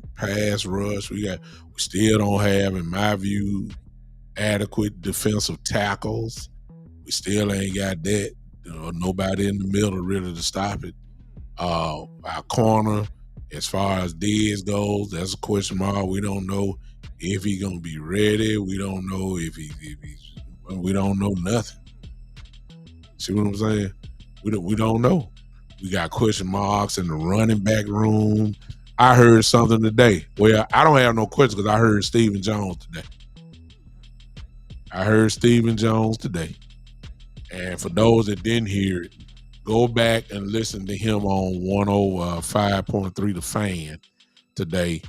rush. We still don't have, in my view, adequate defensive tackles. We still ain't got that. Nobody in the middle really to stop it. Our corner, as far as Diz goes, that's a question mark. We don't know if he's gonna be ready. We don't know if he's. We don't know nothing. See what I'm saying? We don't know. We got question marks in the running back room. I heard something today. Well, I don't have no questions because I heard Stephen Jones today. And for those that didn't hear it, go back and listen to him on 105.3 The Fan today.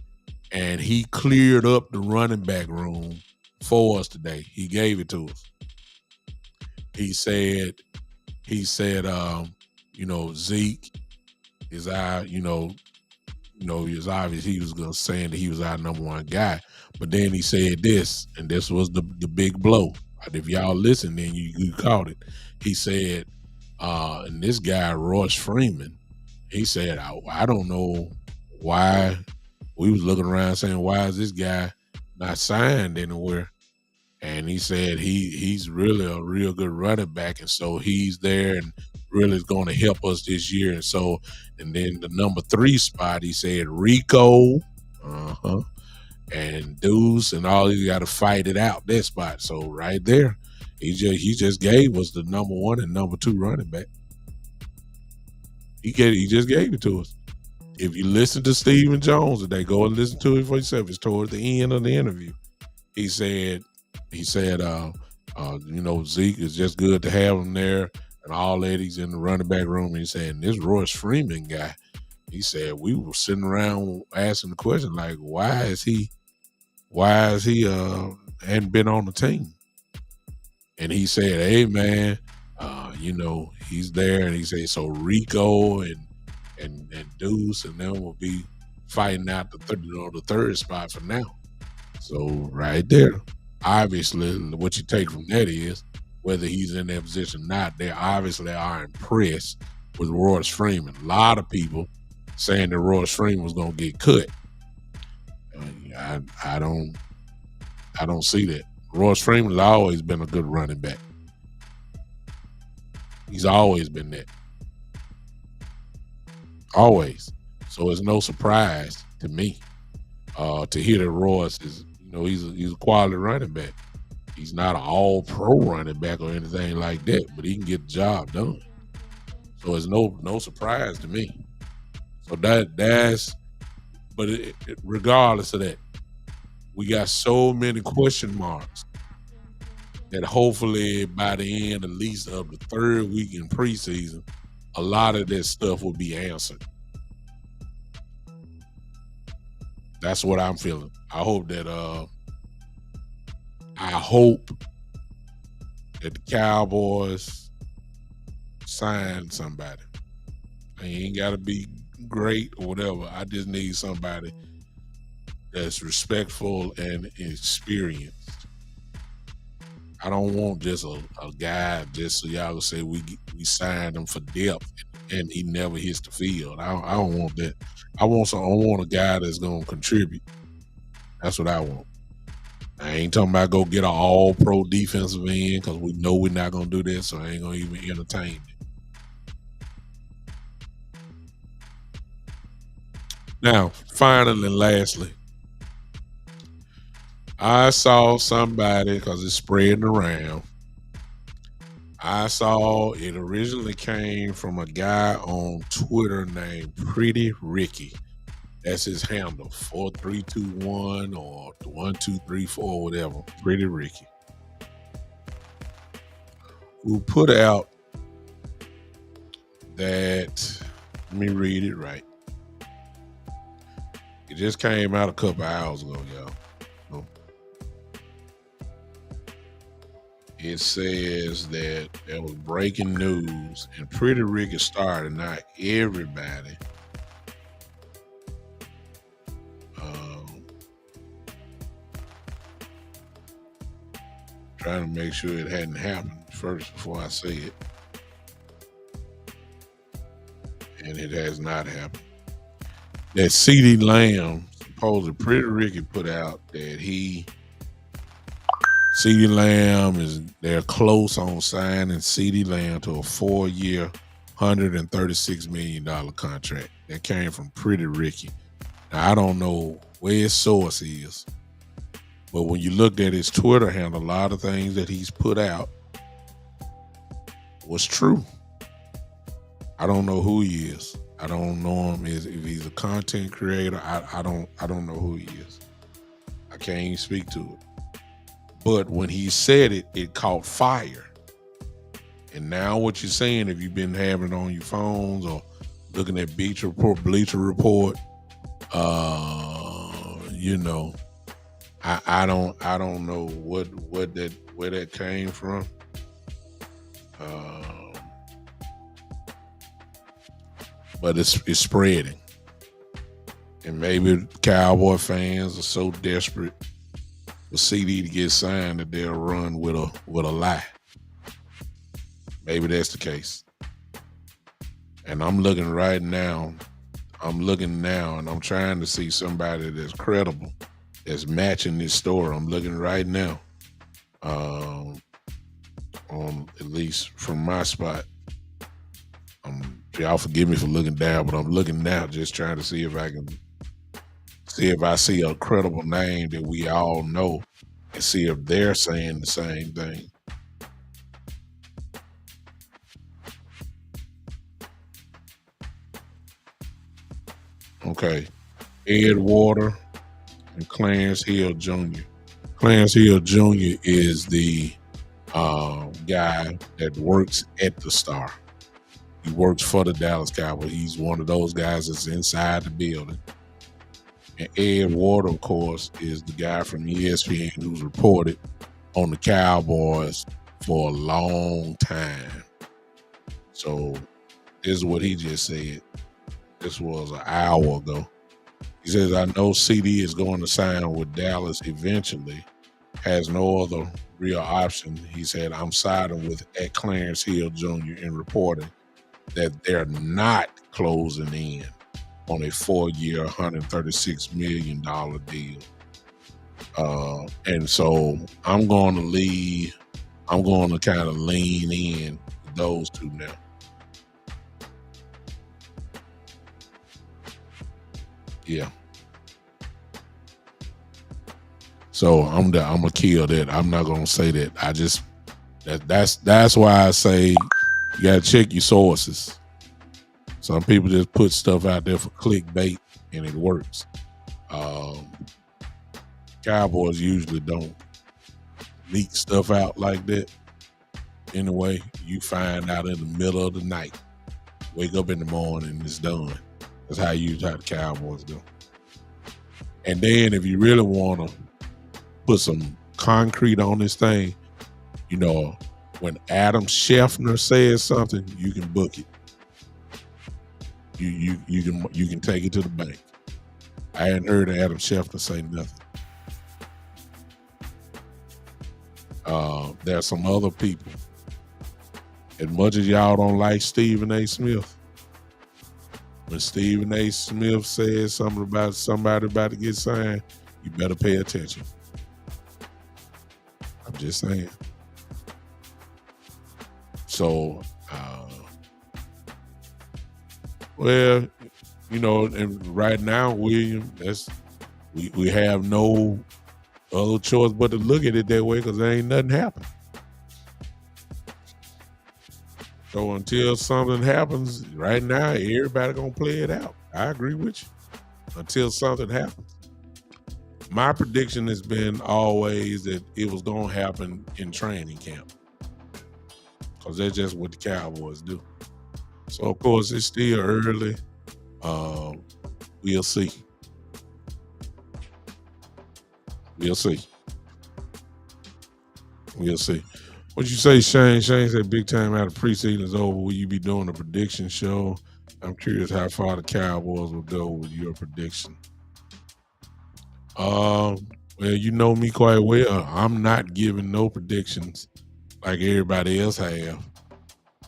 And he cleared up the running back room for us today. He gave it to us. He said, Zeke is our, it's obvious he was saying that he was our number one guy. But then he said this, and this was the big blow. If y'all listen, then you caught it. He said, and this guy, Royce Freeman, he said, I don't know why. We was looking around saying, why is this guy not signed anywhere? And he said he's really a real good running back, and so he's there and really is going to help us this year. And then the number 3 spot, he said Rico, and Deuce, and all you got to fight it out that spot. So right there, he just gave us the number 1 and number 2 running back. He just gave it to us. If you listen to Stephen Jones today, go and listen to it for yourself. It's towards the end of the interview. He said, Zeke is just good to have him there, and all that. He's in the running back room. He's saying this Royce Freeman guy. He said we were sitting around asking the question like, why is he hadn't been on the team? And he said, hey man, he's there, and he said so Rico and Deuce and them will be fighting out the third spot for now. So right there, obviously, what you take from that is whether he's in that position or not, they obviously are impressed with Royce Freeman. A lot of people saying that Royce Freeman was going to get cut. I don't see that. Royce Freeman has always been a good running back. He's always been that. Always. So it's no surprise to me to hear that Royce is, he's a quality running back. He's not an all-pro running back or anything like that, but he can get the job done. So it's no surprise to me. So regardless of that, we got so many question marks that hopefully by the end, at least of the third week in preseason, a lot of that stuff will be answered. That's what I'm feeling. I hope that the Cowboys sign somebody. I ain't got to be great or whatever. I just need somebody that's respectful and experienced. I don't want just a guy just so y'all can say we signed him for depth and he never hits the field. I don't want that. I want a guy that's gonna contribute. That's what I want. I ain't talking about go get an all pro defensive end because we know we're not gonna do that, so I ain't gonna even entertain it. Now, finally and lastly, I saw somebody, because it's spreading around. I saw it originally came from a guy on Twitter named Pretty Ricky. That's his handle, 4321 or 1234, whatever. Pretty Ricky, who put out that, let me read it right. It just came out a couple hours ago, y'all. It says that there was breaking news, and Pretty Ricky started. Not everybody trying to make sure it hadn't happened first before I say it. And it has not happened. That CeeDee Lamb, supposedly Pretty Ricky put out that CeeDee Lamb they're close on signing CeeDee Lamb to a 4-year, $136 million contract. That came from Pretty Ricky. Now, I don't know where his source is, but when you looked at his Twitter handle, a lot of things that he's put out was true. I don't know who he is. I don't know him if he's a content creator. I don't know who he is. I can't even speak to it. But when he said it, it caught fire. And now what you're saying, if you've been having it on your phones or looking at Bleacher Report, I don't know where that came from. But it's spreading. And maybe Cowboy fans are so desperate for CD to get signed that they'll run with a lie. Maybe that's the case. And I'm looking right now. And I'm trying to see somebody that's credible, that's matching this story. I'm looking right now. On at least from my spot. Y'all forgive me for looking down, but I'm looking now, just trying to see if I see a credible name that we all know, and see if they're saying the same thing. Okay, Ed Water and Clarence Hill Jr. Clarence Hill Jr. is the guy that works at the Star. He works for the Dallas Cowboys. He's one of those guys that's inside the building. And Ed Water, of course, is the guy from ESPN who's reported on the Cowboys for a long time. So this is what he just said. This was an hour ago. He says, I know CD is going to sign with Dallas eventually. Has no other real option. He said, I'm siding with at Clarence Hill Jr. in reporting that they're not closing in on a 4-year, $136 million deal. And so I'm going to kind of lean in with those two now. Yeah. So I'm gonna kill that. I'm not gonna say that. That's why I say you gotta check your sources. Some people just put stuff out there for clickbait and it works. Cowboys usually don't leak stuff out like that. Anyway, you find out in the middle of the night. Wake up in the morning and it's done. That's how the Cowboys do. And then if you really want to put some concrete on this thing, when Adam Schefter says something, you can book it. You can take it to the bank. I hadn't heard Adam Schefter say nothing. There are some other people. As much as y'all don't like Stephen A. Smith, when Stephen A. Smith says something about somebody about to get signed, you better pay attention. I'm just saying. So, well, and right now, William, we have no other choice but to look at it that way because there ain't nothing happened. So until something happens, right now, everybody gonna play it out. I agree with you. Until something happens. My prediction has been always that it was gonna happen in training camp. Because that's just what the Cowboys do. So of course it's still early. We'll see. We'll see. We'll see. What you say, Shane? Shane said big time after preseason is over. Will you be doing a prediction show? I'm curious how far the Cowboys will go with your prediction. Well, you know me quite well. I'm not giving no predictions like everybody else have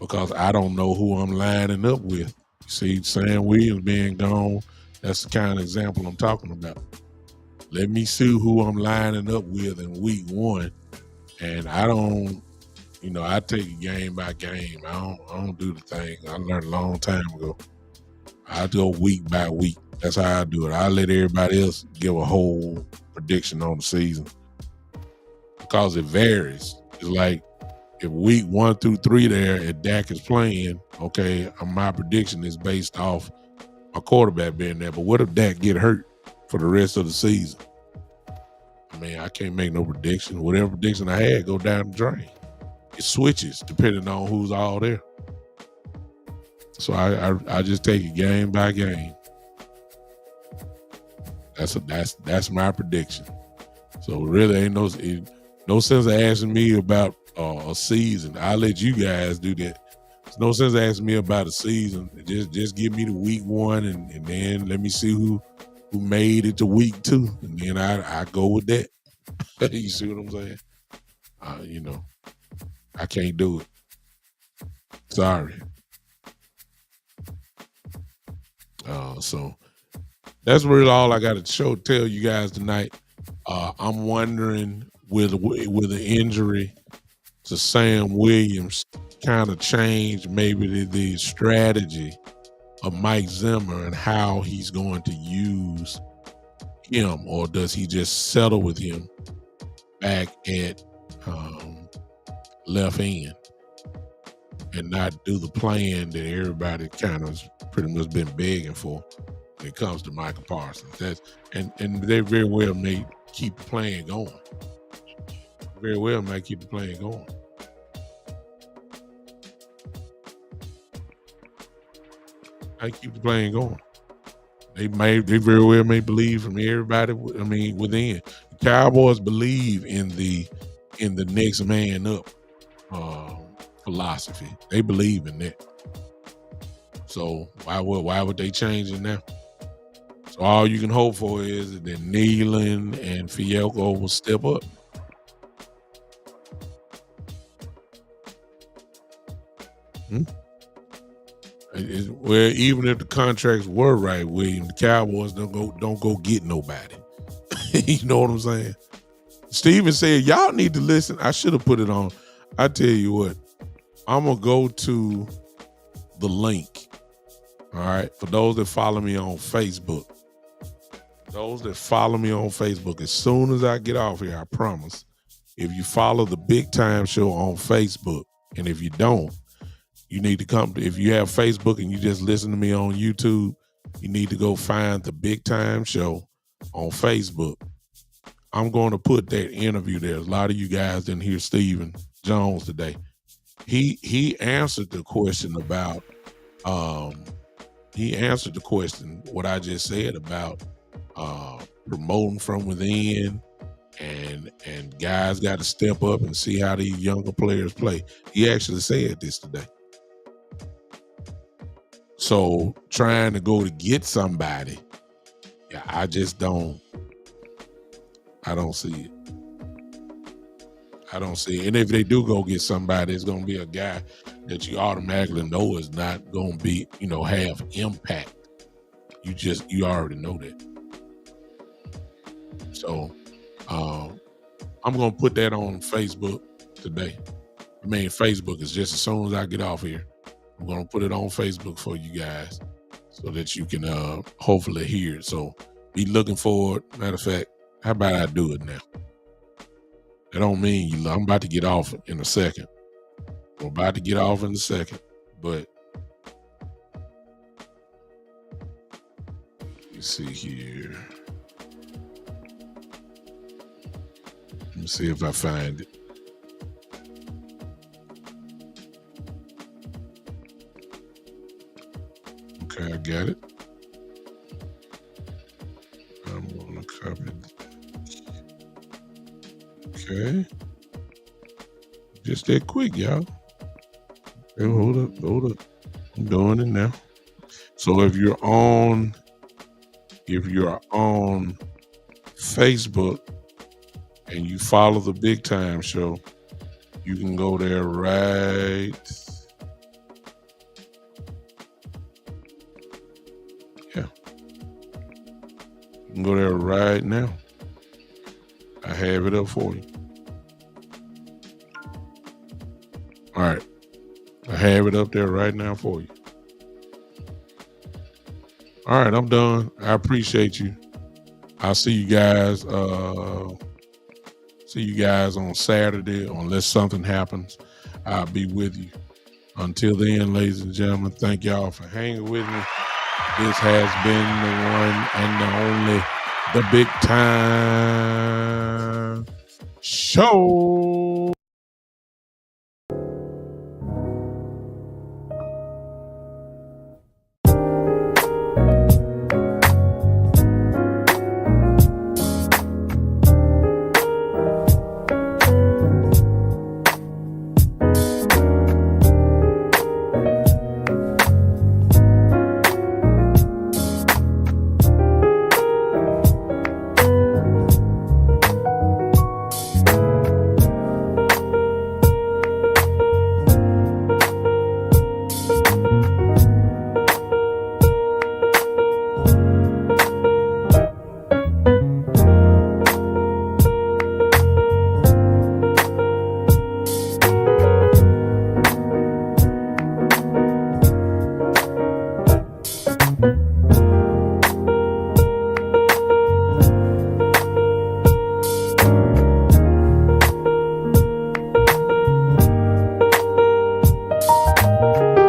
because I don't know who I'm lining up with. You see, Sam Williams being gone, that's the kind of example I'm talking about. Let me see who I'm lining up with in week one. And I don't, I take it game by game. I don't do the thing. I learned a long time ago. I go week by week. That's how I do it. I let everybody else give a whole prediction on the season because it varies. It's like if week 1 through 3 there, if Dak is playing, okay, my prediction is based off my quarterback being there. But what if Dak get hurt for the rest of the season? I mean, I can't make no prediction. Whatever prediction I had go down the drain. It switches depending on who's all there. So I just take it game by game. That's my prediction. So really ain't no sense of asking me about a season. I'll let you guys do that. There's no sense of asking me about a season. Just give me the week 1 and then let me see who made it to week 2, and then I go with that. You see what I'm saying? I can't do it. Sorry. So that's really all I got to tell you guys tonight. I'm wondering with the injury to Sam Williams kind of change maybe the strategy of Mike Zimmer and how he's going to use him, or does he just settle with him back at left end and not do the plan that everybody kind of pretty much been begging for when it comes to Micah Parsons? And they very well may keep the plan going. Very well may keep the plan going. I keep the plan going. They very well may believe from everybody. I mean, within the Cowboys believe in the next man up philosophy. They believe in that. So why would they change it now? So all you can hope for is that Nealon and Fielko will step up. Well, even if the contracts were right, William, the Cowboys don't go get nobody. You know what I'm saying? Steven said, y'all need to listen. I should have put it on. I tell you what, I'm going to go to the link. All right. For those that follow me on Facebook. As soon as I get off here, I promise, if you follow the Big Time Show on Facebook, and if you don't, you need to come. If you have Facebook and you just listen to me on YouTube, you need to go find the Big Time Show on Facebook. I'm going to put that interview there. A lot of you guys didn't hear Stephen Jones today. He answered the question about what I just said about promoting from within, and guys got to step up and see how these younger players play. He actually said this today. So trying to go to get somebody, yeah, I don't see it. I don't see it. And if they do go get somebody, it's going to be a guy that you automatically know is not going to be, have impact. You already know that. So I'm going to put that on Facebook today. I mean, Facebook is just as soon as I get off here, I'm going to put it on Facebook for you guys so that you can hopefully hear it. So be looking forward. Matter of fact, how about I do it now? That don't mean I'm about to get off in a second. I'm about to get off in a second, but let's see here. Let me see if I find it. Okay, I got it. I'm going to copy it. Okay. Just that quick, y'all. Hey, hold up. I'm doing it now. So if you're on Facebook and you follow the Big Time Show, you can go there right. Yeah. You can go there right now. I have it up for you. All right. I have it up there right now for you. All right, I'm done. I appreciate you. I'll see you guys. See you guys on Saturday, unless something happens. I'll be with you. Until then, ladies and gentlemen, thank y'all for hanging with me. This has been the one and the only, the Big Time Show.